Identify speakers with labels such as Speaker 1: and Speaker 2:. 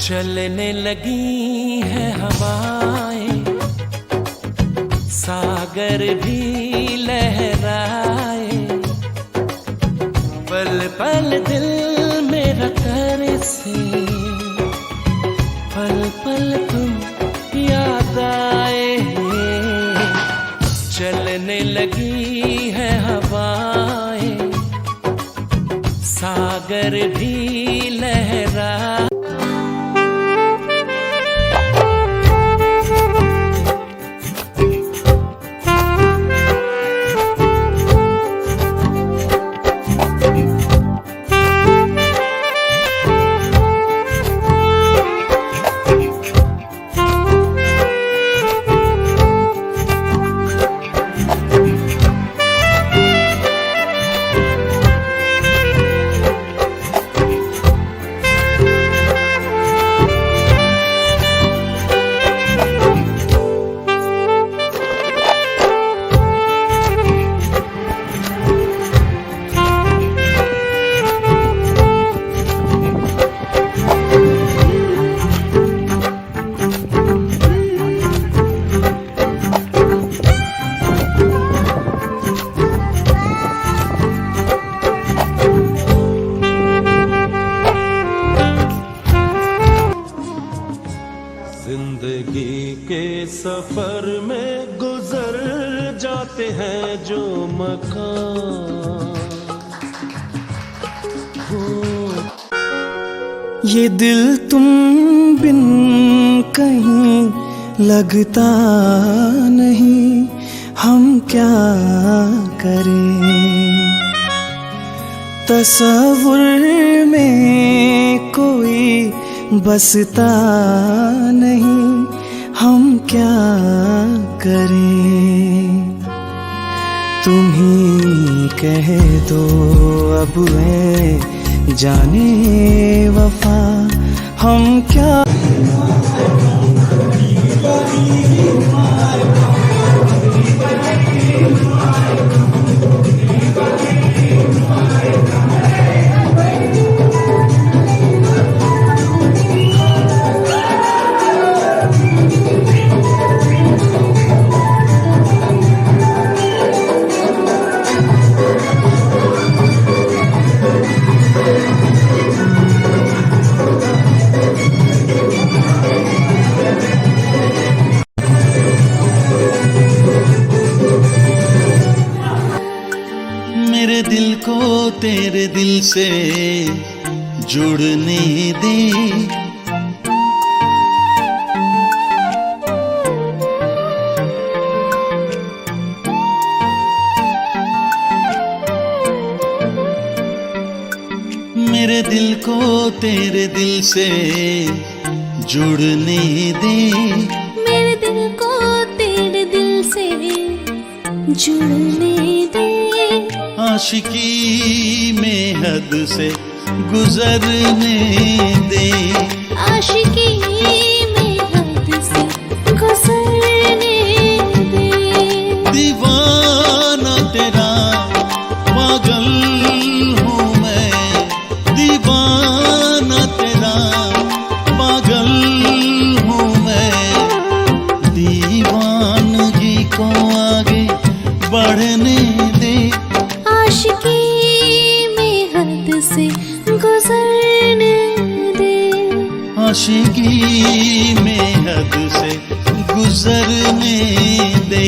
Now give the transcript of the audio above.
Speaker 1: चलने लगी है हवाएं, सागर भी लहराए, पल पल दिल मेरा तरसे, पल पल तुम याद आए। चलने लगी है हवाएं, सागर भी लहराए।
Speaker 2: जिंदगी के सफर में गुजर जाते हैं जो मकान,
Speaker 3: ये दिल तुम बिन कहीं लगता नहीं, हम क्या करें। तस्वुर में कोई बसता नहीं, हम क्या करें। तुम ही कह दो अब है जाने वफा, हम क्या।
Speaker 4: मेरे दिल को तेरे दिल से जुड़ने दे, मेरे दिल को तेरे दिल से जुड़ने दे,
Speaker 5: मेरे दिल को तेरे दिल से जुड़ने दे।
Speaker 4: आशिकी में हद से गुजरने दे,
Speaker 5: आशिकी में हद से गुजरने दे।
Speaker 4: दीवाना तेरा पागल हूँ मैं, दीवाना तेरा पागल हूँ मैं। दीवानगी को आगे बढ़ने दे,
Speaker 5: आशिकी में हद से गुजरने दे।
Speaker 4: आशिकी में हद से गुजरने दे।